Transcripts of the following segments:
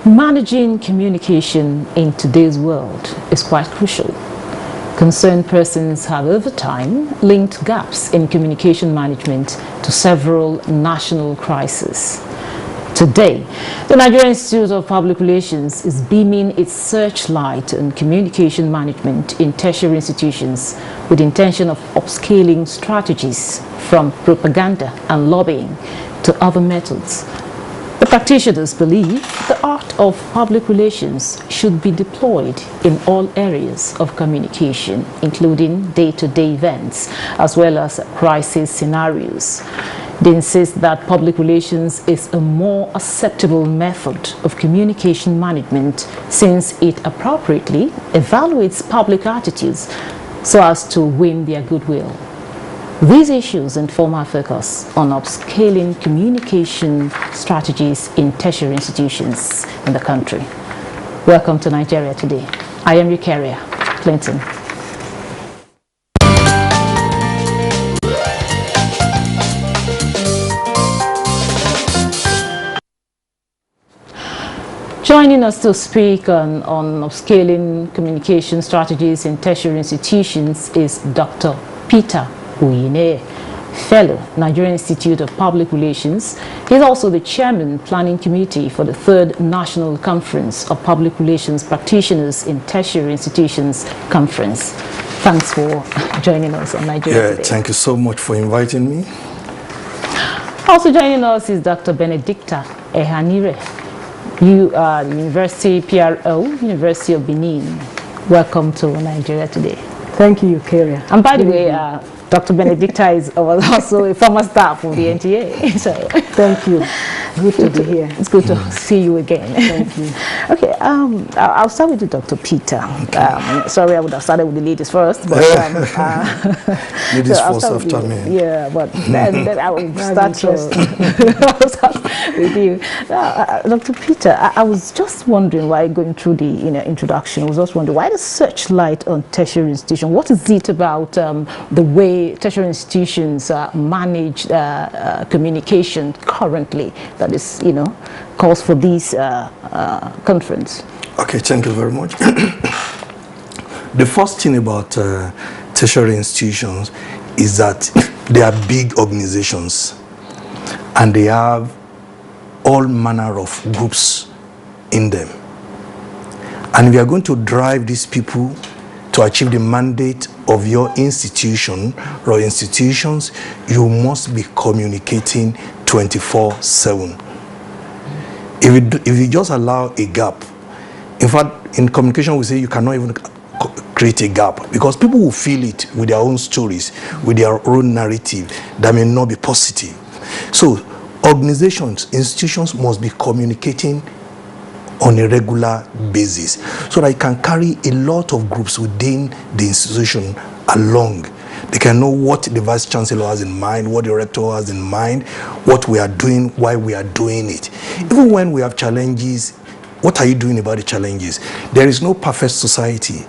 Managing communication in today's world is quite crucial. Concerned persons have over time linked gaps in communication management to several national crises. Today, the Nigerian Institute of Public Relations is beaming its searchlight on communication management in tertiary institutions with the intention of upscaling strategies from propaganda and lobbying to other methods. The practitioners believe the art of public relations should be deployed in all areas of communication, including day-to-day events, as well as crisis scenarios. They insist that public relations is a more acceptable method of communication management since it appropriately evaluates public attitudes so as to win their goodwill. These issues inform our focus on upscaling communication strategies in tertiary institutions in the country. Welcome to Nigeria Today. I am your carrier, Clinton. Joining us to speak on upscaling communication strategies in tertiary institutions is Dr. Peter Uyine, Fellow, Nigerian Institute of Public Relations. He's also the Chairman, Planning Committee for the 3rd National Conference of Public Relations Practitioners in Tertiary Institutions Conference. Thanks for joining us on Nigeria Today. Thank you so much for inviting me. Also joining us is Dr. Benedicta Ehanire. You are the University PRO, University of Benin. Welcome to Nigeria Today. Thank you, Carrier. And by the way, Dr. Benedicta is also a former staff of the NTA. So thank you. Good to be here. It's good to see you again. Thank you. Okay, I'll start with you, Dr. Peter. Okay. Sorry, I would have started with the ladies first, but ladies first after me. Yeah, but then I will start with you. Dr. Peter, I was just wondering, while going through the introduction, I was just wondering why the searchlight on tertiary institutions. What is it about the way tertiary institutions manage communication currently that is, calls for this conference? Okay, thank you very much. The first thing about tertiary institutions is that they are big organizations and they have all manner of groups in them. And we are going to drive these people to achieve the mandate of your institution or institutions. You must be communicating 24/7. If you just allow a gap, in fact, in communication we say you cannot even create a gap because people will feel it with their own stories, with their own narrative that may not be positive. So organizations, institutions must be communicating on a regular basis so that it can carry a lot of groups within the institution along. They can know what the vice chancellor has in mind, what the rector has in mind, what we are doing, why we are doing it. Even when we have challenges, what are you doing about the challenges? There is no perfect society.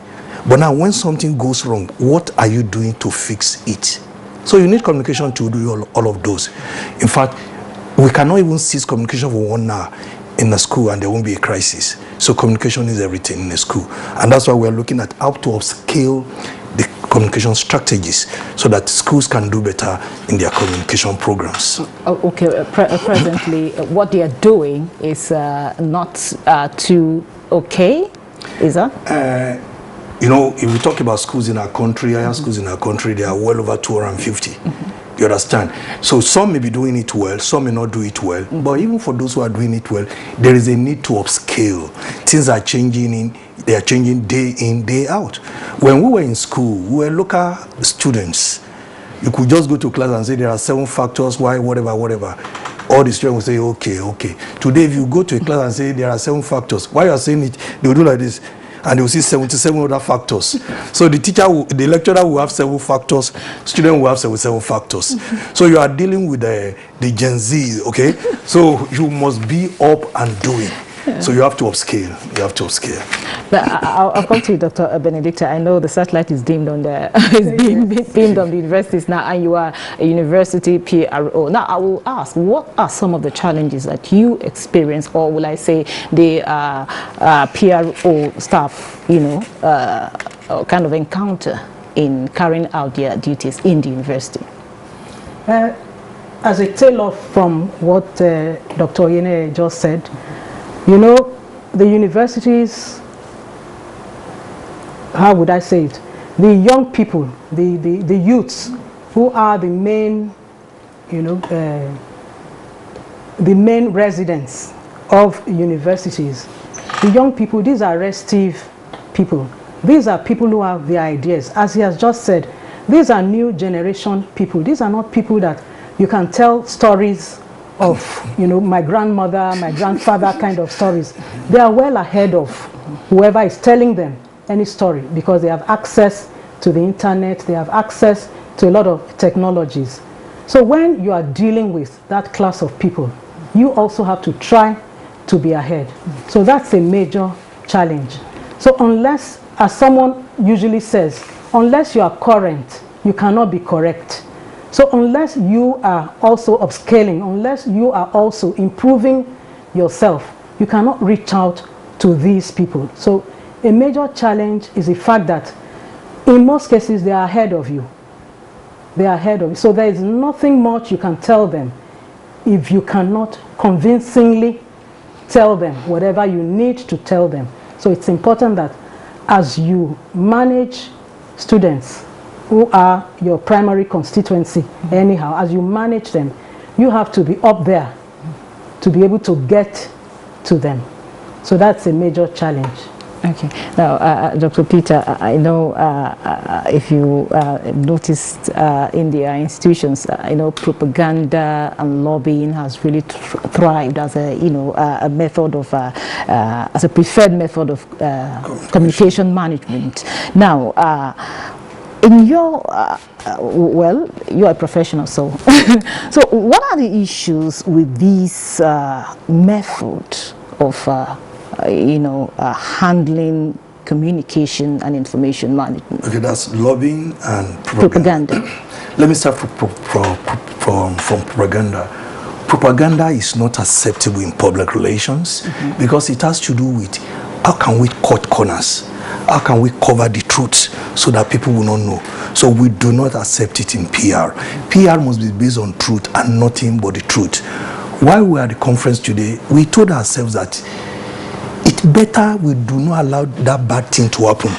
But now when something goes wrong, what are you doing to fix it? So you need communication to do all of those. In fact, we cannot even cease communication for 1 hour in a school and there won't be a crisis. So communication is everything in a school. And that's why we're looking at how to upscale the communication strategies so that schools can do better in their communication programs. Okay, presently what they are doing is not too okay, is that? If we talk about schools in our country, higher schools in our country, they are well over 250. You understand? So some may be doing it well, some may not do it well. But even for those who are doing it well, there is a need to upscale. Things are changing they are changing day in, day out. When we were in school, we were local students. You could just go to class and say there are 7 factors, why, whatever. All the students will say, okay. Today, if you go to a class and say there are 7 factors, why you are saying it, they will do like this. And they will see 77 other factors. So the lecturer will have 7 factors, student will have 77 factors. So you are dealing with the Gen Z, okay? So you must be up and doing. So you have to upscale. You have to upscale. But I'll come to you, Dr. Benedicta. I know the satellite is beamed on the beamed on the universities now, and you are a university PRO. Now, I will ask, what are some of the challenges that you experience, or will I say the PRO staff, kind of encounter in carrying out their duties in the university? As a tail off from what Dr. Oyene just said, the universities, how would I say it? The young people, the youths who are the main, the main residents of universities. The young people, these are restive people. These are people who have the ideas. As he has just said, these are new generation people. These are not people that you can tell stories of, my grandmother, my grandfather kind of stories. They are well ahead of whoever is telling them any story, because they have access to the internet, they have access to a lot of technologies. So when you are dealing with that class of people, you also have to try to be ahead. So that's a major challenge. So unless, as someone usually says, unless you are current, you cannot be correct. So unless you are also upscaling, unless you are also improving yourself, you cannot reach out to these people. So a major challenge is the fact that in most cases they are ahead of you. They are ahead of you. So there is nothing much you can tell them if you cannot convincingly tell them whatever you need to tell them. So it's important that as you manage students who are your primary constituency, anyhow, as you manage them, you have to be up there to be able to get to them. So that's a major challenge. Okay. Now, Dr. Peter, I know if you noticed in their institutions, propaganda and lobbying has really thrived as a, a method of, as a preferred method of communication management. Now, in your, well, you are a professional, so so what are the issues with this method of handling communication and information management? Okay, that's lobbying and propaganda. Let me start from propaganda. Propaganda is not acceptable in public relations because it has to do with how can we cut corners? How can we cover the truth so that people will not know? So we do not accept it in PR. PR must be based on truth and nothing but the truth. While we are at the conference today, we told ourselves that it's better we do not allow that bad thing to happen.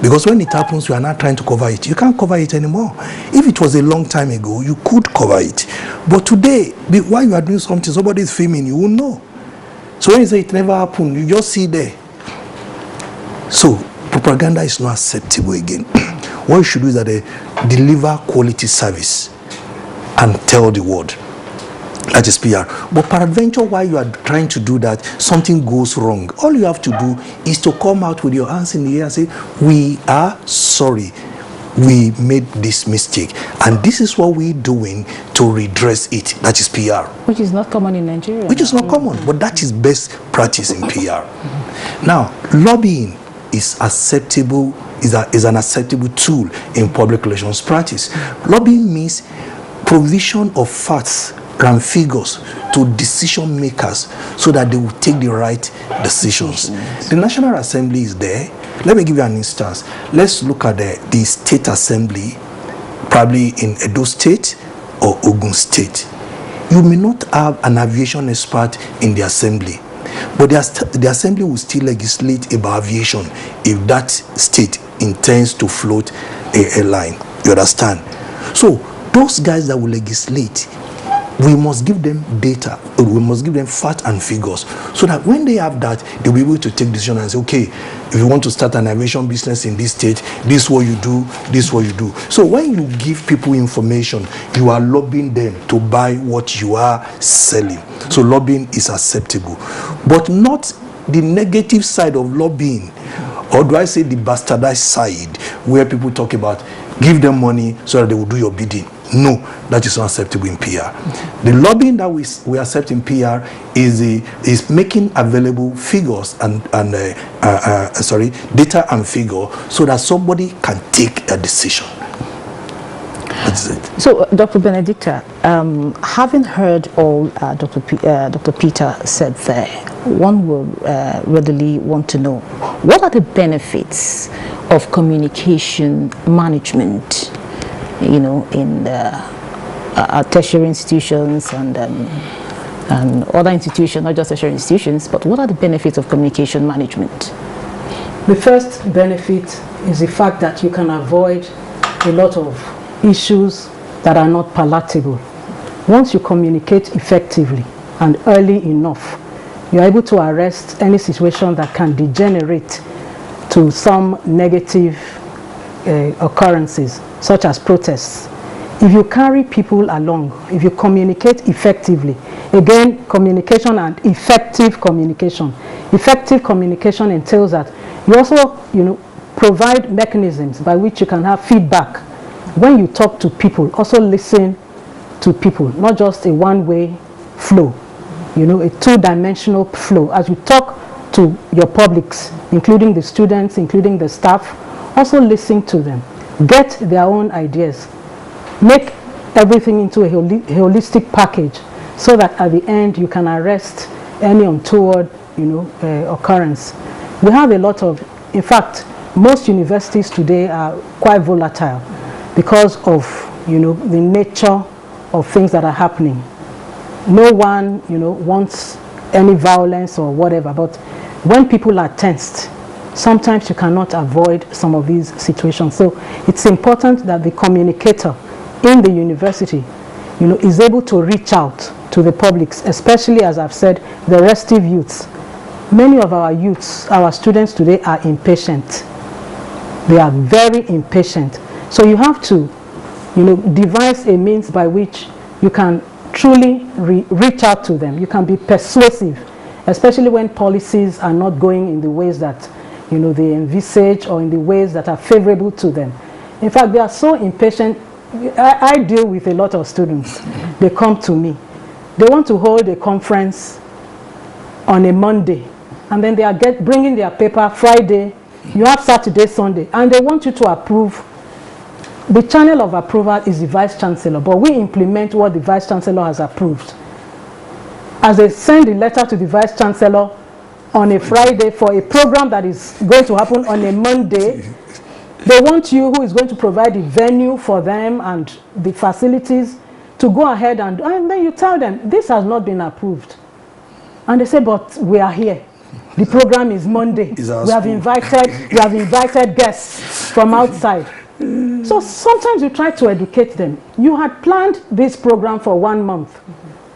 Because when it happens, we are not trying to cover it. You can't cover it anymore. If it was a long time ago, you could cover it. But today, while you are doing something, somebody is filming, you won't know. So when you say it never happened, you just see there. So propaganda is not acceptable again. What you should do is that they deliver quality service and tell the world. That is PR. But peradventure, while you are trying to do that, something goes wrong. All you have to do is to come out with your hands in the air and say, we are sorry. We made this mistake. And this is what we're doing to redress it. That is PR. Which is not common in Nigeria. Which is not common, but that is best practice in PR. Now, lobbying is acceptable, is an acceptable tool in public relations practice. Lobbying means provision of facts and figures to decision makers so that they will take the right decisions. The National Assembly is there. Let me give you an instance. Let's look at the State Assembly, probably in Edo State or Ogun State. You may not have an aviation expert in the assembly, but the assembly will still legislate about aviation if that state intends to float a airline. You understand? So those guys that will legislate, we must give them data, we must give them facts and figures, so that when they have that, they'll be able to take decisions and say, okay, if you want to start an aviation business in this state, this is what you do, this is what you do. So when you give people information, you are lobbying them to buy what you are selling. So lobbying is acceptable, but not the negative side of lobbying, or do I say the bastardized side, where people talk about give them money so that they will do your bidding. No, that is not acceptable in PR. The lobbying that we accept in PR is making available figures and data and figure so that somebody can take a decision. That's it. So, Dr. Benedicta, having heard all Dr. Peter said there, one will readily want to know, what are the benefits of communication management, you know, in tertiary institutions and other institutions, not just tertiary institutions, but what are the benefits of communication management? The first benefit is the fact that you can avoid a lot of issues that are not palatable. Once you communicate effectively and early enough, you're able to arrest any situation that can degenerate to some negative occurrences, such as protests. If you carry people along, if you communicate effectively, again, communication and effective communication. Effective communication entails that you also, you know, provide mechanisms by which you can have feedback. When you talk to people, also listen to people, not just a one-way flow, you know, a two-dimensional flow. As you talk to your publics, including the students, including the staff, also listen to them. Get their own ideas. Make everything into a holistic package so that at the end you can arrest any untoward, you know, occurrence. We have a lot of, in fact, most universities today are quite volatile because of, you know, the nature of things that are happening. No one, you know, wants any violence or whatever, but when people are tensed, sometimes you cannot avoid some of these situations. So it's important that the communicator in the university, you know, is able to reach out to the publics, especially, as I've said, the restive youths. Many of our youths, our students today are impatient. They are very impatient. So you have to, you know, devise a means by which you can truly reach out to them. You can be persuasive, especially when policies are not going in the ways that, you know, they envisage or in the ways that are favorable to them. In fact, they are so impatient. I deal with a lot of students. They come to me. They want to hold a conference on a Monday, and then they are bringing their paper Friday. You have Saturday, Sunday, and they want you to approve. The channel of approval is the Vice Chancellor, but we implement what the Vice Chancellor has approved. As they send the letter to the Vice Chancellor on a Friday for a program that is going to happen on a Monday, they want you, who is going to provide the venue for them and the facilities, to go ahead and then you tell them, this has not been approved. And they say, but we are here. The program is Monday. We have invited guests from outside. So sometimes you try to educate them. You had planned this program for 1 month.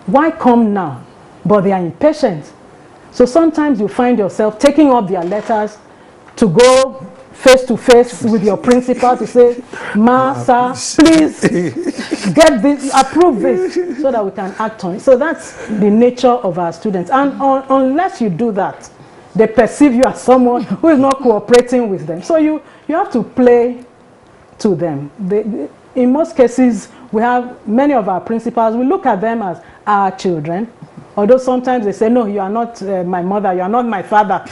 Why come now? But they are impatient. So sometimes you find yourself taking up their letters to go face to face with your principal to say, Ma, sir, please get this, approve this, so that we can act on it. So that's the nature of our students. And unless you do that, they perceive you as someone who is not cooperating with them. So you have to play to them. In most cases, we have many of our principals, we look at them as our children. Although sometimes they say, no, you are not my mother, you are not my father.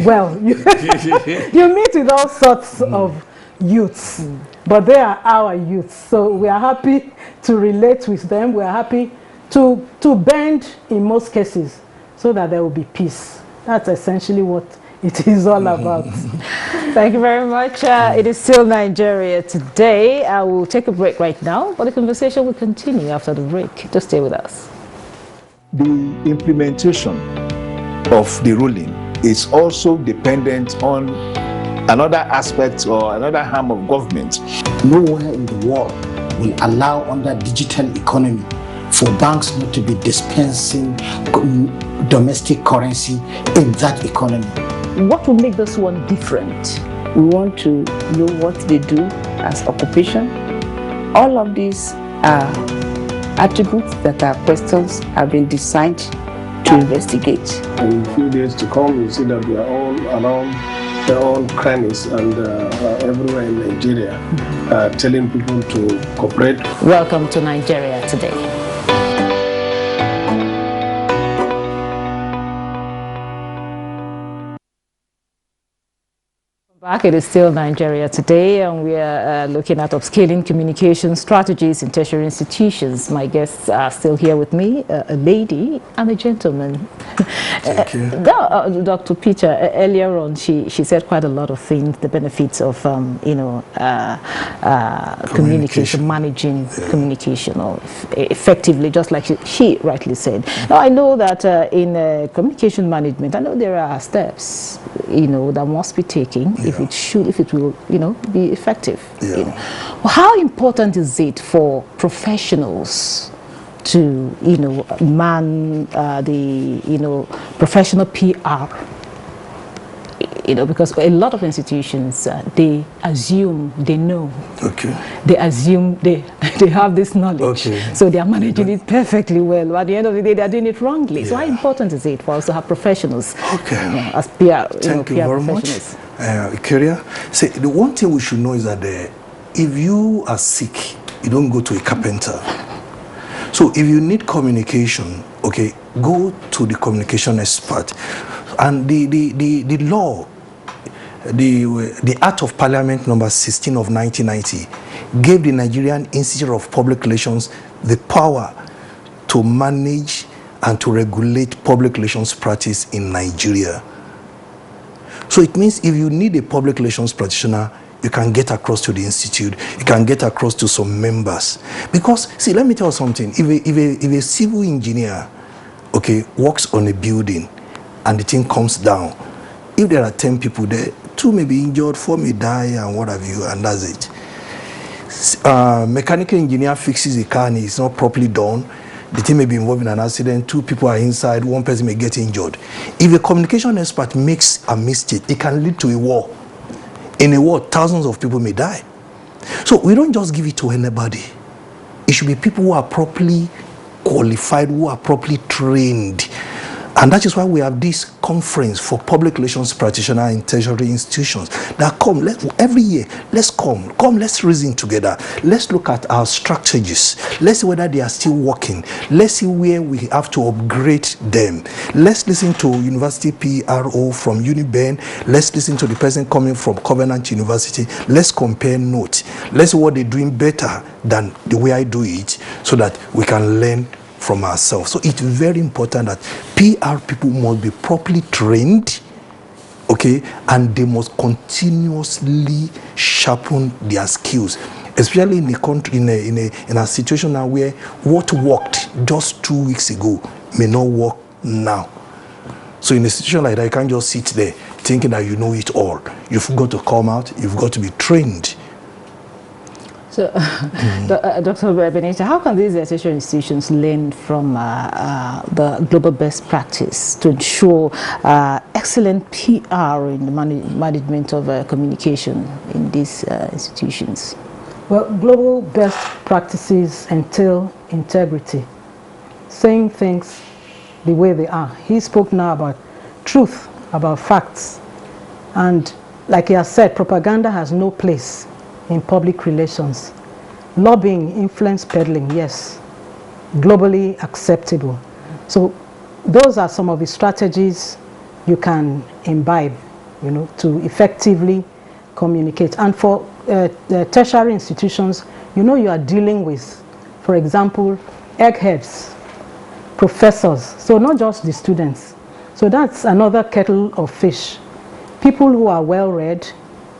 Well, you meet with all sorts of youths, but they are our youths. So we are happy to relate with them. We are happy to bend in most cases so that there will be peace. That's essentially what it is all about. Thank you very much. It is still Nigeria Today. I will take a break right now, but the conversation will continue after the break. Just stay with us. The implementation of the ruling is also dependent on another aspect or another arm of government. Nowhere in the world will allow, under digital economy, for banks not to be dispensing domestic currency in that economy. What will make this one different? We want to know what they do as occupation. All of these are attributes that our questions have been designed to investigate. In a few days to come, you see that we are all around all crannies and everywhere in Nigeria, telling people to cooperate. Welcome to Nigeria Today. Back, it is still Nigeria Today, and we are looking at upscaling communication strategies in tertiary institutions. My guests are still here with me, a lady and a gentleman. Thank you. Dr. Peter, earlier on, she said quite a lot of things, the benefits of, communication, managing communication or effectively, just like she rightly said. Now, I know that in communication management, I know there are steps, that must be taken if it will, be effective. Yeah. Well, how important is it for professionals to, man the, professional PR? Because a lot of institutions, they assume they know. Okay. They assume they have this knowledge. Okay. So they are managing it perfectly well. But at the end of the day, they are doing it wrongly. Yeah. So how important is it for us to have professionals as PR, Thank you PR very much. Ikeria, see, the one thing we should know is that if you are sick, you don't go to a carpenter. So if you need communication, okay, go to the communication expert. And the law, the Act of Parliament number 16 of 1990 gave the Nigerian Institute of Public Relations the power to manage and to regulate public relations practice in Nigeria. So it means if you need a public relations practitioner, you can get across to the institute, you can get across to some members. Because, see, let me tell you something. If a civil engineer, okay, works on a building and the thing comes down, if there are 10 people there, 2 may be injured, 4 may die, and what have you, and that's it. Mechanical engineer fixes a car and it's not properly done, the thing may be involved in an accident, 2 people are inside, 1 person may get injured. If a communication expert makes a mistake, it can lead to a war. In a war, thousands of people may die. So we don't just give it to anybody. It should be people who are properly qualified, who are properly trained. And that is why we have this conference for public relations practitioners in tertiary institutions that come every year. Let's come, let's reason together. Let's look at our strategies. Let's see whether they are still working. Let's see where we have to upgrade them. Let's listen to University PRO from UniBen. Let's listen to the person coming from Covenant University. Let's compare notes. Let's see what they're doing better than the way I do it so that we can learn from ourselves. So it's very important that PR people must be properly trained, okay, and they must continuously sharpen their skills, especially in a country, in a situation now where what worked just 2 weeks ago may not work now. So in a situation like that, you can't just sit there thinking that you know it all. You've got to come out, you've got to be trained. So, Dr. Benita, how can these tertiary institutions learn from the global best practice to ensure excellent PR in the management of communication in these institutions? Well, global best practices entail integrity, saying things the way they are. He spoke now about truth, about facts, and like he has said, propaganda has no place in public relations. Lobbying, influence peddling, yes, globally acceptable. So those are some of the strategies you can imbibe, to effectively communicate. And for the tertiary institutions, you are dealing with, for example, eggheads, professors, so not just the students. So that's another kettle of fish. People who are well-read,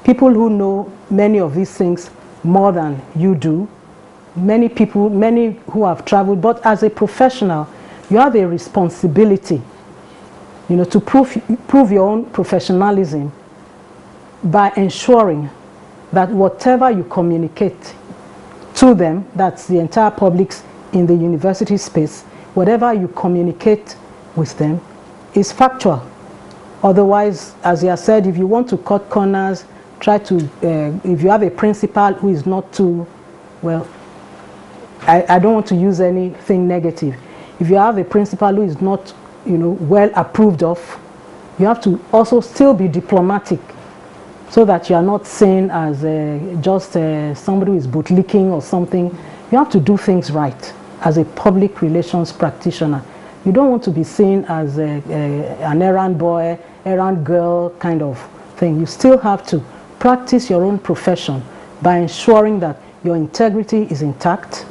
people who know many of these things more than you do, many who have traveled, but as a professional, you have a responsibility, to prove your own professionalism by ensuring that whatever you communicate to them, that's the entire public in the university space, whatever you communicate with them is factual. Otherwise, as you have said, if you want to cut corners, try to, if you have a principal who is not too, well, I don't want to use anything negative. If you have a principal who is not, well approved of, you have to also still be diplomatic so that you are not seen as just somebody who is bootlicking or something. You have to do things right as a public relations practitioner. You don't want to be seen as an errand boy, errand girl kind of thing. You still have to practice your own profession by ensuring that your integrity is intact,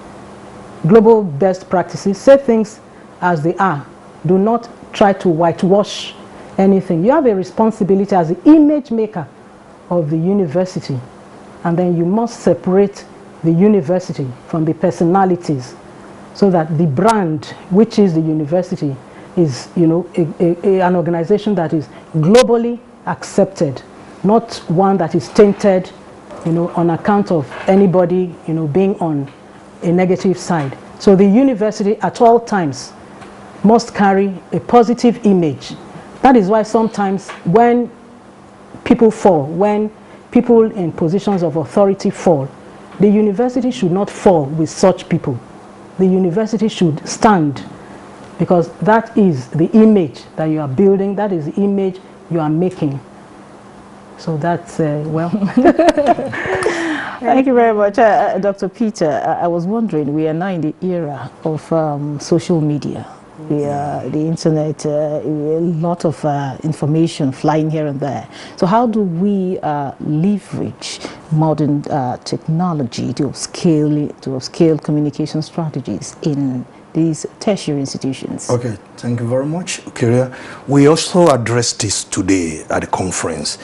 global best practices, say things as they are. Do not try to whitewash anything. You have a responsibility as the image maker of the university, and then you must separate the university from the personalities so that the brand, which is the university, is, you know, an organization that is globally accepted, not one that is tainted, you know, on account of anybody, you know, being on a negative side. So the university at all times must carry a positive image. That is why sometimes when people fall, when people in positions of authority fall, the university should not fall with such people. The university should stand, because that is the image that you are building, that is the image you are making. So that's, well. Thank you very much. Dr. Peter, I was wondering, we are now in the era of social media. The internet, a lot of information flying here and there. So how do we leverage modern technology to scale communication strategies in these tertiary institutions? Okay, thank you very much, Kyria. We also addressed this today at the conference.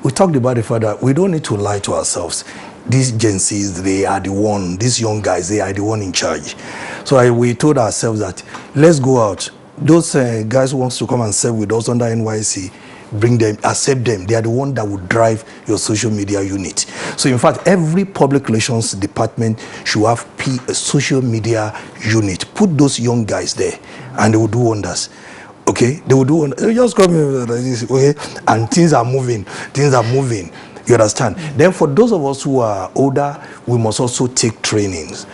We talked about the fact that we don't need to lie to ourselves. These Gen Zs, they are the one, these young guys, they are the one in charge. So we told ourselves that let's go out. Those guys who wants to come and serve with us under NYSC, bring them, accept them. They are the one that will drive your social media unit. So in fact, every public relations department should have a social media unit. Put those young guys there and they will do wonders. Okay, they will do wonders. They just come here like this, okay, and things are moving. Things are moving. You understand? Then for those of us who are older, we must also take trainings.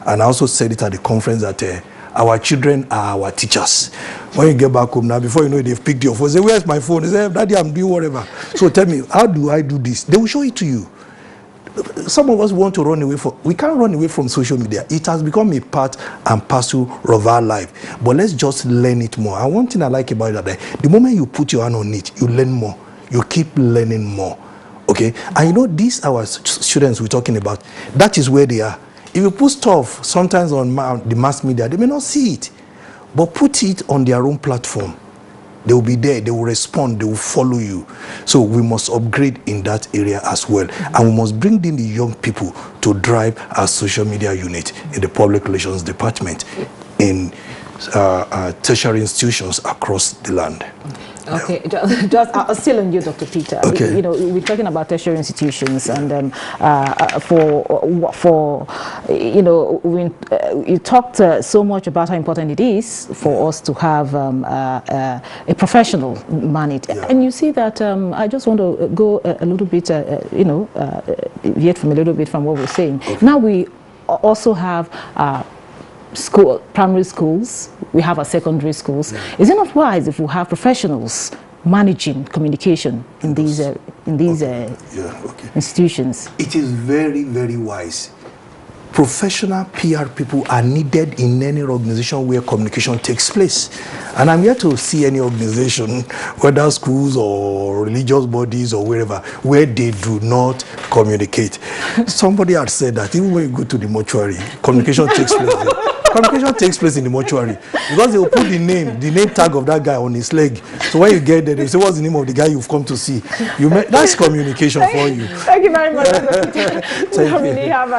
And I also said it at the conference that our children are our teachers. When you get back home now, before you know it, they've picked your phone. Say, where's my phone? They say, Daddy, I'm doing whatever. So tell me, how do I do this? They will show it to you. Some of us want to run away from, we can't run away from social media. It has become a part and parcel of our life. But let's just learn it more. And one thing I like about it, that the moment you put your hand on it, you learn more. You keep learning more. Okay? And you know, these our students we're talking about, that is where they are. If you put stuff sometimes on the mass media, they may not see it. But put it on their own platform. They will be there, they will respond, they will follow you. So we must upgrade in that area as well. And we must bring in the young people to drive our social media unit in the public relations department in tertiary institutions across the land. Okay, just still on you, Dr. Peter. Okay. You know, we're talking about tertiary institutions, and for you know, when you talked so much about how important it is for us to have a professional man it, and you see that. I just want to go a little bit, you know, yet from a little bit from what we're saying. Okay. Now we also have primary schools, we have our secondary schools. Is it not wise if we have professionals managing communication in these institutions? It is very, very wise. Professional PR people are needed in any organization where communication takes place. And I'm here to see any organization, whether schools or religious bodies or wherever, where they do not communicate. Somebody had said that even when you go to the mortuary, communication takes place there. Communication takes place in the mortuary because they will put the name tag of that guy on his leg. So when you get there, they say, what's the name of the guy you've come to see? That's communication for you. Thank you very much. We don't really have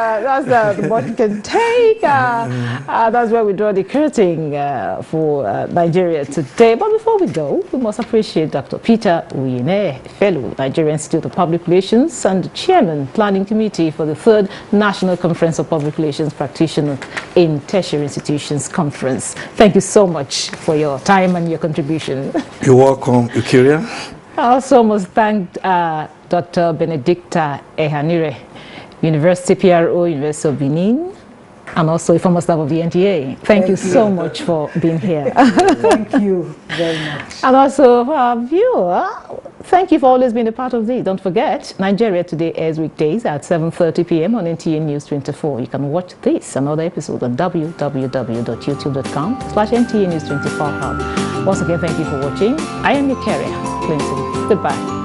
that's what we can take. That's where we draw the curtain for Nigeria today. But before we go, we must appreciate Dr. Peter Uyine, fellow Nigerian Institute of Public Relations and Chairman Planning Committee for the 3rd National Conference of Public Relations Practitioners in Tertiary Institutions Conference. Thank you so much for your time and your contribution. You're welcome, Kyria. I also must thank Dr. Benedicta Ehanire, University PRO, University of Benin, and also a former staff of the NTA. Thank you so much for being here. Thank you very much. And also for our viewer, thank you for always being a part of this. Don't forget, Nigeria Today airs weekdays at 7:30 p.m. on NTA News 24. You can watch this and other episodes on www.youtube.com/NTA News 24 Hub. Once again, thank you for watching. I am your carrier, Clinton. Goodbye.